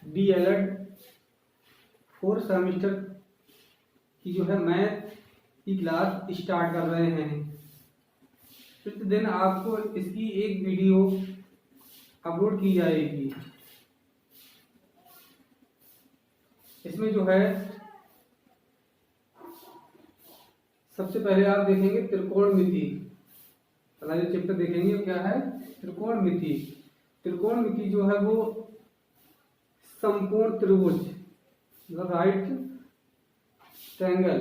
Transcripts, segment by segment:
DLED 4th semester की जो है मैथ की क्लास स्टार्ट कर रहे हैं। प्रतिदिन आपको इसकी एक वीडियो अपलोड की जाएगी। इसमें जो है सबसे पहले आप देखेंगे त्रिकोणमिति। पहला जो चैप्टर देखेंगे वो क्या है? त्रिकोणमिति। त्रिकोणमिति जो है वो समकोण त्रिभुज मतलब राइट ट्रायंगल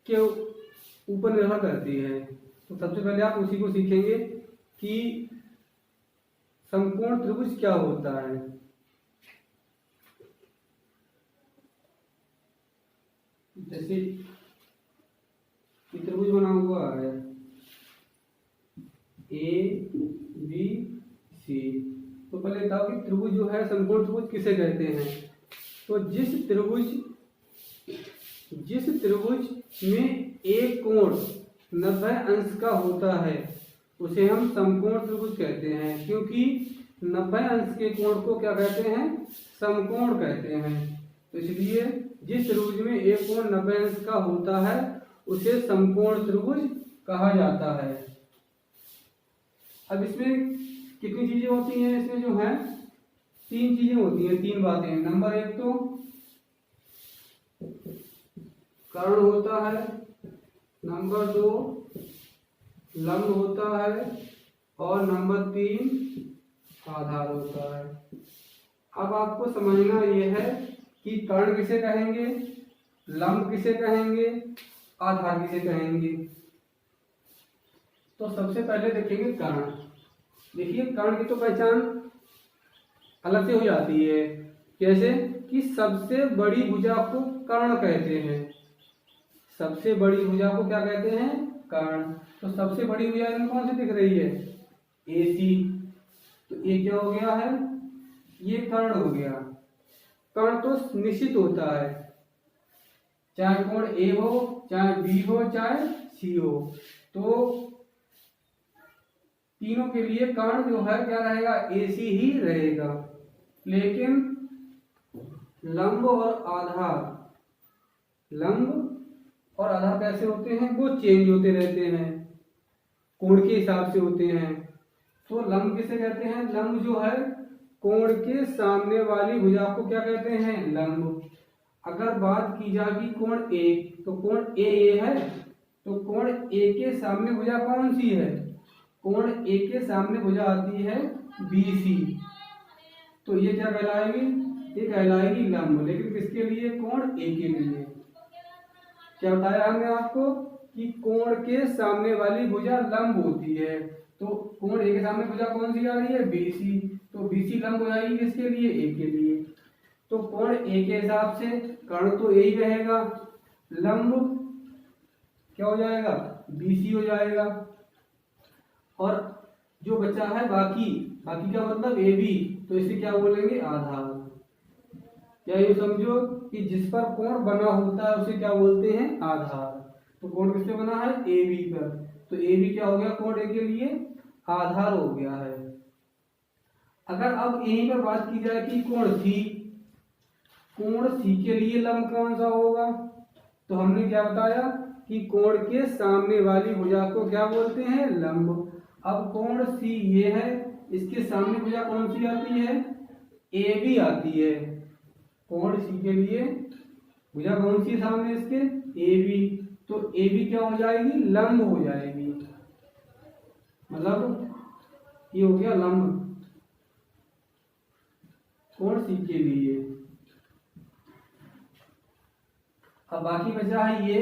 के ऊपर निर्भर करती है। तो सबसे पहले आप उसी को सीखेंगे कि समकोण त्रिभुज क्या होता है। जैसे त्रिभुज बना हुआ है ABC, तो पहले बताओ कि त्रिभुज जो है समकोण त्रिभुज किसे कहते हैं। तो जिस त्रिभुज में एक कोण 90 अंश का होता है उसे हम समकोण त्रिभुज कहते हैं, क्योंकि 90 अंश के कोण को क्या कहते हैं? समकोण कहते हैं। तो इसलिए जिस त्रिभुज में एक कोण 90 अंश का होता है उसे समकोण त्रिभुज कहा जाता है। अब इसमें कितनी चीजें होती हैं? इसमें जो है 3 चीजें होती हैं, 3 बातें। नंबर 1 तो कर्ण होता है, नंबर 2 लंब होता है और नंबर 3 आधार होता है। अब आपको समझना यह है कि कर्ण किसे कहेंगे, लंब किसे कहेंगे, आधार किसे कहेंगे। तो सबसे पहले देखेंगे कर्ण। देखिए कर्ण की तो पहचान अलग से हो जाती है। कैसे? कि सबसे बड़ी भुजा को कर्ण कहते हैं। सबसे बड़ी भुजा को क्या कहते हैं? कर्ण। तो सबसे बड़ी भुजा इनमें कौन सी दिख रही है? AC। तो ये क्या हो गया है? ये कर्ण हो गया। कर्ण तो निश्चित होता है, चाहे कोण A हो, चाहे B हो, चाहे C हो। तो तीनों के लिए कर्ण जो है क्या रहेगा? AC ही रहेगा। लेकिन लंब और आधार कैसे होते हैं? वो चेंज होते रहते हैं, कोण के हिसाब से होते हैं। तो लंब किसे कहते हैं? लंब जो है कोण के सामने वाली भुजा को क्या कहते हैं? लंब। अगर बात की जाएगी कोण A, तो कोण A है, तो कोण A के सामने भुजा कौन सी है? कोण A के सामने भुजा आती है BC। तो ये क्या कहलाएगी? ये कहलाएगी लंब। लेकिन किसके लिए? कोण A के लिए। क्या बताया हमने आपको कि कोण के सामने वाली भुजा लंब होती है। तो कोण A के सामने भुजा कौन सी आ रही है? BC। तो BC लंब हो जाएगी किसके लिए? A के लिए। तो कोण A के हिसाब से कर्ण तो A ही रहेगा, लंब क्या हो जाएगा? BC हो जाएगा। और जो बचा है बाकी का मतलब AB, तो इसे क्या बोलेंगे? आधार। क्या ये समझो कि जिस पर कोण बना होता है उसे क्या बोलते हैं? आधार। तो कोण किस पे बना है? AB पर। तो AB क्या हो गया? कोण A के लिए आधार हो गया है। अगर अब यहीं पर बात की जाए कि कोण C के लिए लंब कौन सा होगा, तो हमने क्या बताया कि कोण के सामने वाली भुजा को क्या बोलते हैं? लंब। अब कोण C ये है, इसके सामने भुजा कौन सी आती है? AB आती है। कोण C के लिए भुजा कौन सी सामने इसके? AB। तो AB क्या हो जाएगी? लंब हो जाएगी। मतलब ये हो गया लंब कोण C के लिए। अब बाकी बचा है ये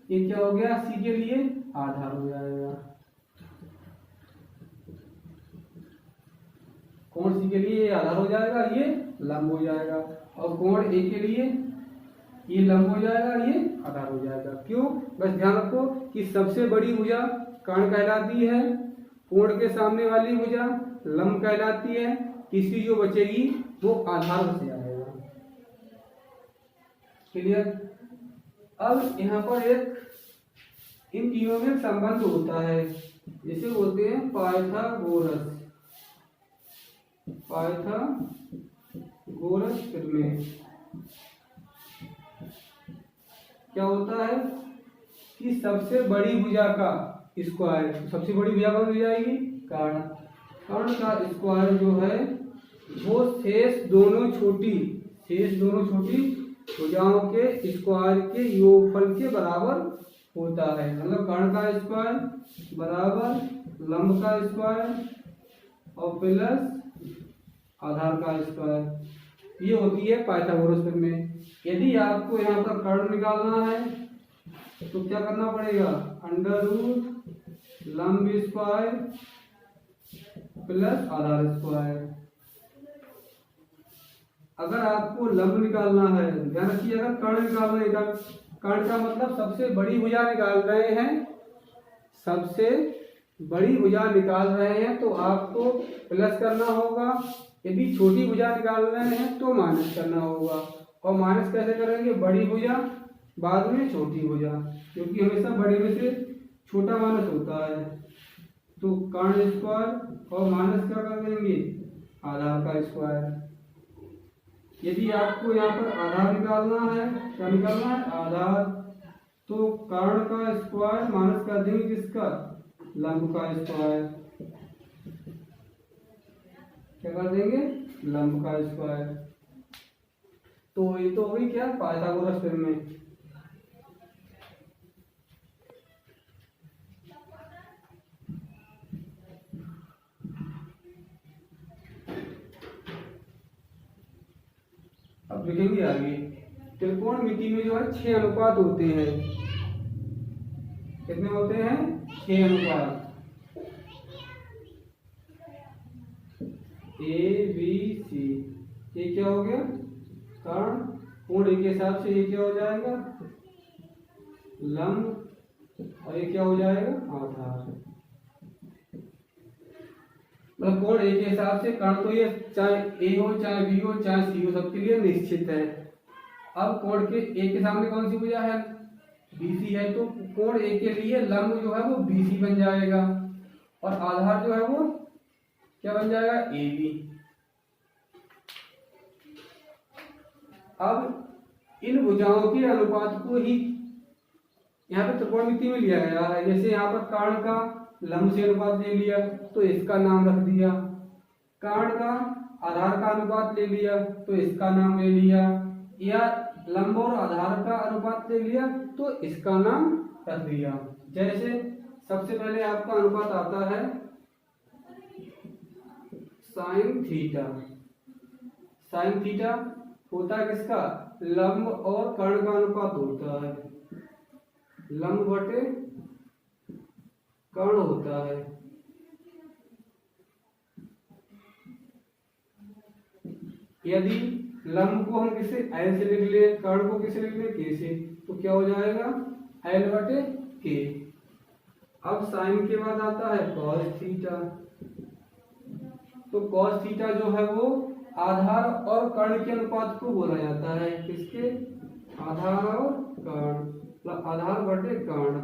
क्या हो गया? C के लिए आधार हो जाएगा। कोण C के लिए ये आधार हो जाएगा, ये लंब हो जाएगा। और कोण A के लिए ये लंब हो जाएगा, ये आधार हो जाएगा। क्यों? बस ध्यान रखो कि सबसे बड़ी भुजा कर्ण कहलाती है, कोण के सामने वाली भुजा लंब कहलाती है, तीसरी जो बचेगी वो आधार बच जाएगा। क्लियर? अब यहाँ पर एक इन तीनों में संबंध होता है, जिसे बोलते हैं पाइथागोरस गोरसपुर में क्या होता है कि सबसे बड़ी भुजा का स्क्वायर, सबसे बड़ी भुजा कौन दी जाएगी, कर्ण। कर्ण का स्क्वायर जो है वो शेष दोनों छोटी भुजाओं के स्क्वायर के योगफल के बराबर होता है। मतलब कर्ण का स्क्वायर बराबर लंब का स्क्वायर और प्लस आधार का स्क्वायर, ये होती है पाइथागोरस में। यदि आपको यहाँ पर कर्ण निकालना है तो क्या करना पड़ेगा, अंडर रूट लंब स्क्वायर प्लस आधार स्क्वायर। अगर आपको लंब निकालना है, ध्यान रखिए, अगर कर्ण निकालना है, कर्ण का मतलब सबसे बड़ी भुजा निकाल रहे हैं, सबसे बड़ी भुजा निकाल रहे हैं तो आपको प्लस करना होगा, यदि छोटी भुजा निकाल रहे हैं तो माइनस करना होगा। और माइनस कैसे करेंगे, बड़ी भुजा बाद में छोटी भुजा, क्योंकि हमेशा बड़े में से छोटा माइनस होता है। तो कर्ण स्क्वायर और माइनस क्या कर देंगे, आधार का स्क्वायर। यदि आपको यहाँ पर आधार निकालना है, क्या निकालना है, आधार, तो कर्ण का स्क्वायर माइनस कर देंगे किसका, लंब का स्क्वायर। क्या कर देंगे, लंब का स्क्वायर। तो ये तो हो गई क्या, पाइथागोरस थ्योरम में। अब लिखेंगे आगे, त्रिकोणमिति में जो है 6 अनुपात होते हैं। कितने होते हैं, 6 अनुपात। ए बी सी, ये क्या हो गया, कर्ण, कोण के हिसाब से ये क्या हो जाएगा, लंब, और ये क्या हो जाएगा, आधार। मतलब कोण ए के हिसाब से कर्ण, तो ये चाहे ए हो चाहे बी हो चाहे सी हो, सबके लिए निश्चित है। अब कोण के ए के सामने कौन सी भुजा है, बीसी है, तो कोण ए के लिए लंब जो है वो बीसी बन जाएगा और आधार जो है वो क्या बन जाएगा, ए बी। अब इन भुजाओं के अनुपात को ही यहाँ पे त्रिकोणमिति में लिया गया है। जैसे यहाँ पर कर्ण का लंब से अनुपात ले लिया तो इसका नाम रख दिया, कर्ण का आधार का अनुपात ले लिया तो इसका नाम ले लिया, या लंब और आधार का अनुपात ले लिया तो इसका नाम रख दिया। जैसे सबसे पहले आपका अनुपात आता है साइन थीटा। साइन थीटा होता है किसका, लंब और कर्ण का अनुपात होता है, लंब बटे कर्ण होता है। यदि लंब को हम किसे एल से लिख ले, कर्ण को किसे लिख ले, के से, तो क्या हो जाएगा, एल बटे के। अब साइन के बाद आता है कॉस थीटा। तो कॉस थीटा जो है वो आधार और कर्ण के अनुपात को बोला जाता है, किसके, आधार और कर्ण, मतलब आधार बटे कर्ण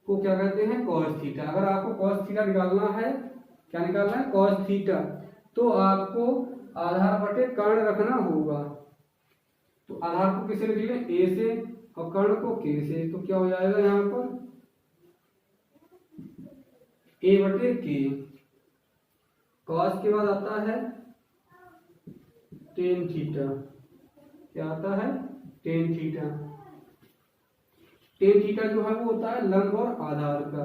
को क्या कहते हैं, कॉस थीटा। अगर आपको कॉस थीटा निकालना है, क्या निकालना है, कॉस थीटा, तो आपको आधार बटे कर्ण रखना होगा। तो आधार को किसे लिख लें, ए से, और कर्ण को के से, तो क्या हो जाएगा यहाँ पर ए बटे के। कॉस के बाद आता है टेन थीटा। क्या आता है, टेन थीटा। टेन थीटा जो है वो होता है लंब और आधार का,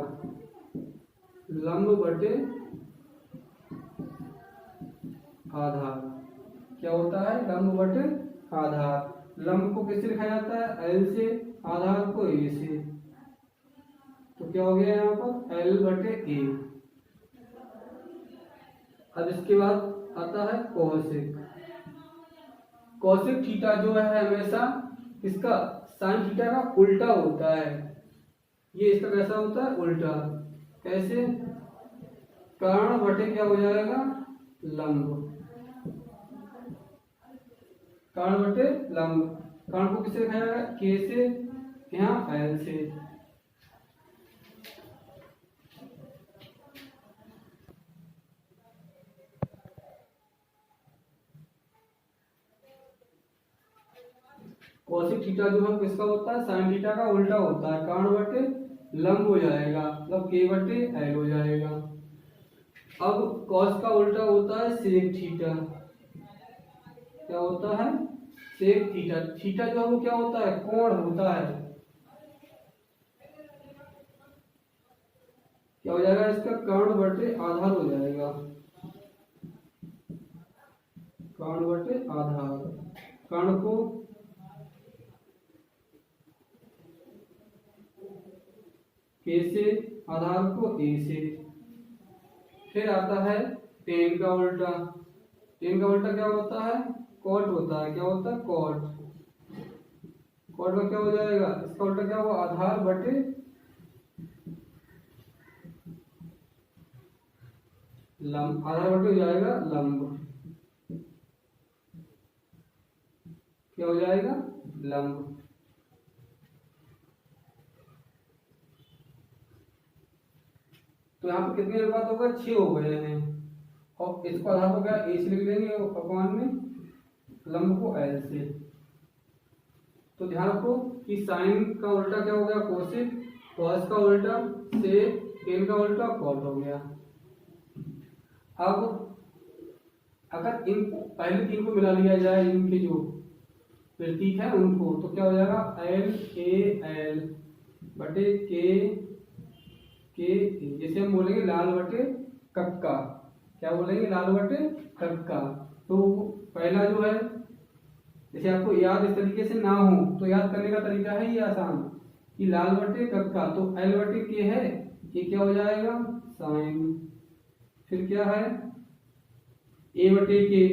लंब बटे आधार। क्या होता है, लंब बटे आधार। लंब को किससे लिखा जाता है, एल से, आधार को ए से, तो क्या हो गया यहाँ पर एल बटे ए। अब इसके बाद आता है कोसेक। कोसेक थीटा जो है हमेशा इसका साइन थीटा का उल्टा होता है। ये इसका कैसा होता है, उल्टा। कैसे, कर्ण बटे क्या हो जाएगा, लंब, कर्ण बटे लंब। कर्ण को किससे लिखा जाएगा, के से, यहाँ एल से। कोसेक थीटा जो है किसका होता है, साइन थीटा का उल्टा होता है, कर्ण बटे लंब हो जाएगा, मतलब k बटे l हो जाएगा। अब कॉस का उल्टा होता है सेक थीटा, क्या होता है, सेक थीटा। थीटा जो है वो क्या होता है, कोण होता है। क्या हो जाएगा, इसका कर्ण बटे आधार हो जाएगा, कर्ण बटे आधार। कर्ण को के से, आधार को ए से। फिर आता है टेन का उल्टा। टेन का उल्टा क्या होता है, कॉट होता है, क्या होता है, कॉट। कॉट का क्या हो जाएगा, इसका उल्टा क्या होगा, आधार बटे लंब, आधार बटे हो जाएगा लंब, क्या हो जाएगा, लंब। तो यहाँ पे कितने अनुपात हो गए, 6 हो गए हैं। और इसको आधार को क्या ए से लिख देंगे अपमान में, लंब को एल से। तो ध्यान रखो कि साइन का उल्टा क्या हो गया, कोसेक, कॉस का उल्टा सेक, टेन का उल्टा कॉट हो गया। अब अगर इन पहले तीन को मिला लिया जाए, इनके जो प्रतीक है उनको, तो क्या हो जाएगा, एल ए एल बटे के, जैसे हम बोलेंगे लाल बटे कक्का, क्या बोलेंगे, लाल बटे कक्का। तो पहला जो है, जैसे आपको याद इस तरीके से ना हो तो याद करने का तरीका है ये आसान, कि लाल बटे कक्का, तो एल बटे के है, ये क्या हो जाएगा, साइन। फिर क्या है, ए बटे के,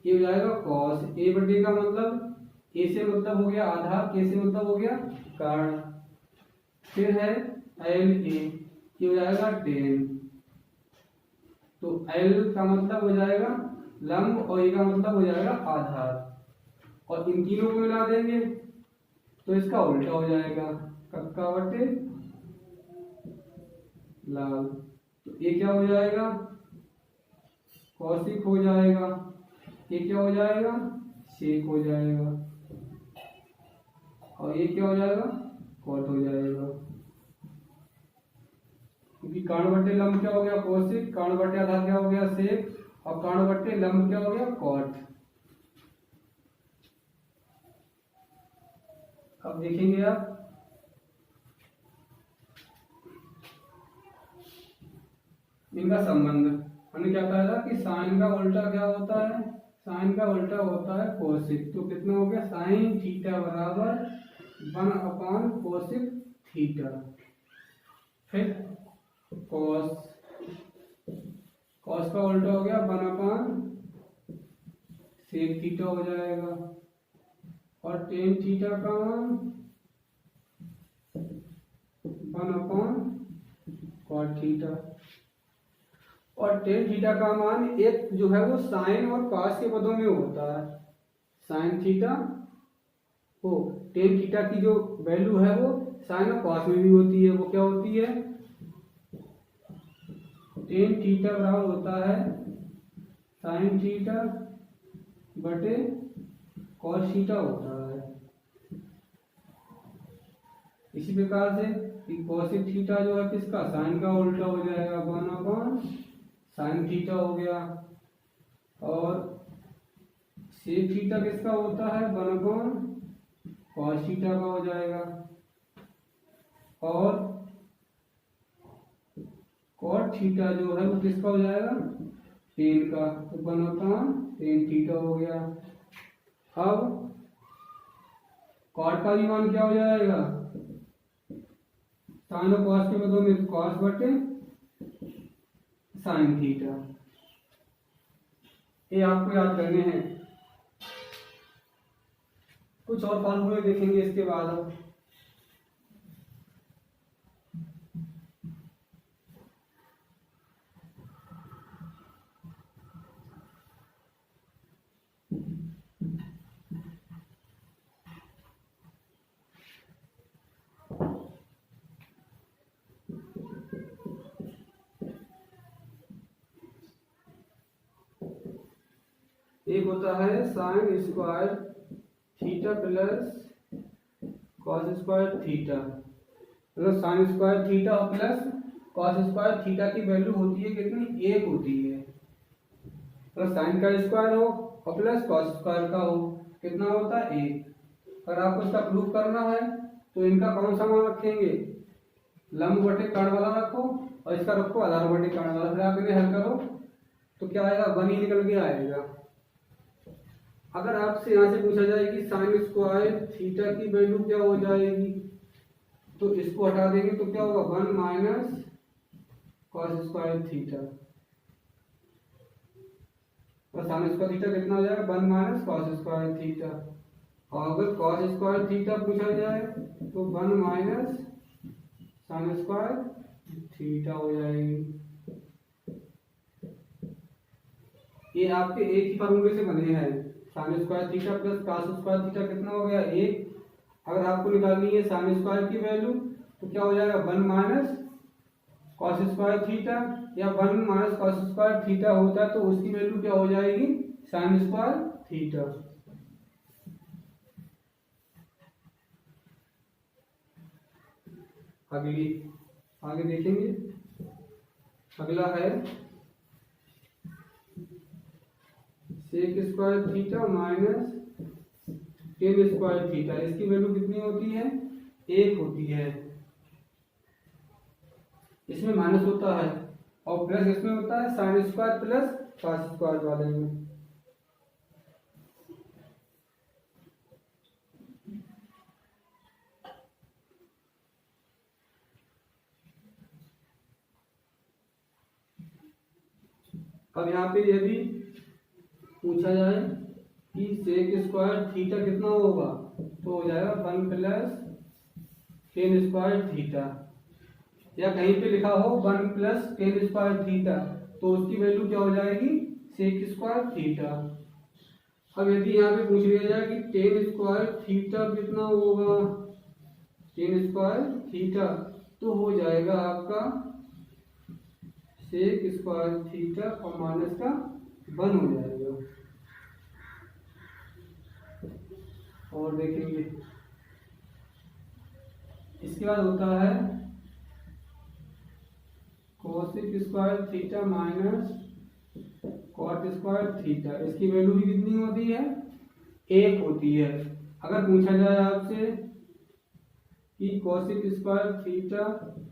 ये हो जाएगा कॉस। ए बटे का मतलब, ए से मतलब हो गया आधार, के से मतलब हो गया कर्ण। फिर है एल ए, ये हो जाएगा टेन। तो एल का मतलब हो जाएगा लंब और ए का मतलब हो जाएगा आधार, और इन तीनों को मिला देंगे तो इसका उल्टा हो जाएगा, कक्का बटे लाल। तो ये क्या हो जाएगा, कौशिक हो जाएगा, ये क्या हो जाएगा, सेक हो जाएगा, और ये क्या हो जाएगा, कॉट हो जाएगा। क्योंकि कर्ण बटे लंब क्या हो गया, कौशिक, कर्ण बटे आधार क्या हो गया, सेक, और कर्ण बटे लंब क्या हो गया, कॉट। अब देखेंगे आप, इनका संबंध हमने क्या कहा था कि साइन का उल्टा क्या होता है, साइन का उल्टा होता है कोसिक। तो कितना हो गया, साइन थीटा बराबर 1 कोसिक थीटा। फिर कॉस, कॉस का उल्टा हो गया 1 सेक थीटा हो जाएगा, और टेन थीटा का मान 1 कॉट थीटा। और टेन थीटा का मान एक जो है वो साइन और कॉस के पदों में होता है। साइन थीटा हो, टेन थीटा की जो वैल्यू है वो साइन और कॉस में भी होती है, वो क्या होती है, टेन थीटा बराबर होता है साइन थीटा बटे कॉस थीटा होता है। इसी प्रकार से कॉसिक थीटा जो है किसका, साइन का उल्टा हो जाएगा, 1 साइन थीटा हो गया, और सेक थीटा किसका होता है, 1 कॉस थीटा का हो जाएगा, और कॉट थीटा जो है वो किसका हो जाएगा, टेन का, तो 1 टेन थीटा हो गया। अब कॉट का भी मान क्या हो जाएगा, साइन और कॉस के पदों में कॉस बटे साइन थीटा। ये आपको याद करने हैं। कुछ और फॉर्मूले देखेंगे इसके बाद अब। एक होता है sine square theta plus cos square theta, मतलब sine square theta plus cos square theta की वैल्यू होती है कितनी, 1 होती है। तो साइन का स्क्वायर हो और प्लस कॉस स्क्वायर का हो, कितना होता है 1। अगर आपको इसका प्रूफ करना है तो इनका कौन सा मान रखेंगे, लंब बटे कर्ण वाला रखो और इसका रखो आधार बटे कर्ण वाला, फिर आप इन्हें हल करो तो क्या आएगा, 1 ही निकल के आएगा। अगर आपसे यहाँ से पूछा जाए कि साइन स्क्वायर थीटा की वैल्यू क्या हो जाएगी, तो इसको हटा देंगे तो क्या होगा, 1 माइनस कॉस स्क्वायर थीटा, और साइन स्क्वायर थीटा कितना हो जाएगा, 1 माइनस कॉस स्क्वायर थीटा। और अगर कॉस स्क्वायर थीटा पूछा जाए तो 1 माइनस साइन स्क्वायर थीटा हो जाएगी। ये आपके एक ही फॉर्मूले से बने हैं, sign square theta plus cos square theta कितना हो गया, 1। अगर आपको निकालनी है साइन स्क्वायर की वैल्यू तो क्या हो जाएगा, 1 माइनस कॉस स्क्वायर थीटा, या 1 माइनस कॉस स्क्वायर थीटा होता है तो उसकी वैल्यू क्या हो जाएगी, साइन स्क्वायर थीटा। आगे देखेंगे, अगला है sec square theta minus tan square theta, इसकी वैल्यू कितनी होती है, 1 होती है। इसमें माइनस होता है और प्लस इसमें होता है sine square plus cos square वाले में। अब यहाँ पे यदि पूछा जाए कि सेक स्क्वायर थीटा कितना होगा, तो हो जाएगा 1 प्लस टेन स्क्वायर थीटा, या कहीं पे लिखा हो 1 प्लस टेन स्क्वायर थीटा तो उसकी वैल्यू क्या हो जाएगी, सेक स्क्वायर थीटा। अब यदि यहाँ पे पूछ लिया जाए कि टेन स्क्वायर थीटा कितना होगा, टेन स्क्वायर थीटा, तो हो जाएगा आपका सेक स्क्वायर थीटा और माइनस का 1 हो जाएगा। और देखेंगे इसके बाद होता है cosec square theta minus cot square theta, इसकी वैल्यू भी कितनी होती है, 1 होती है। अगर पूछा जाए आपसे कि कोसेक स्क्वायर थीटा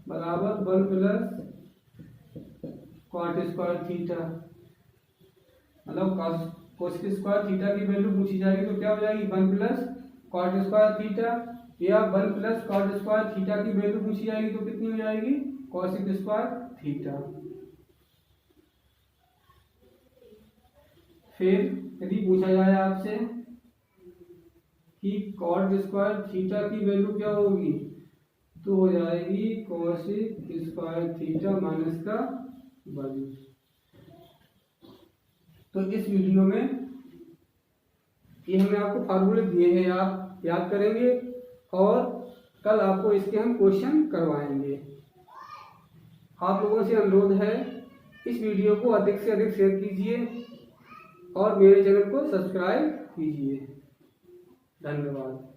बराबर 1 प्लस कॉट स्क्वायर थीटा, मतलब कोसेक स्क्वायर थीटा की वैल्यू पूछी जाएगी तो क्या हो जाएगी, 1 प्लस कॉट स्क्वायर थीटा, या 1 प्लस कॉट स्क्वायर थीटा की वैल्यू पूछी जाएगी तो कितनी हो जाएगी, कोसेक स्क्वायर थीटा। फिर यदि पूछा जाए आपसे कि कॉट स्क्वायर थीटा की वैल्यू क्या होगी, तो हो जाएगी कोसेक स्क्वायर थीटा माइनस का 1। तो इस वीडियो में ये हमने आपको फार्मूले दिए हैं, आप याद करेंगे और कल आपको इसके हम क्वेश्चन करवाएंगे। आप लोगों से अनुरोध है इस वीडियो को अधिक से अधिक शेयर कीजिए और मेरे चैनल को सब्सक्राइब कीजिए। धन्यवाद।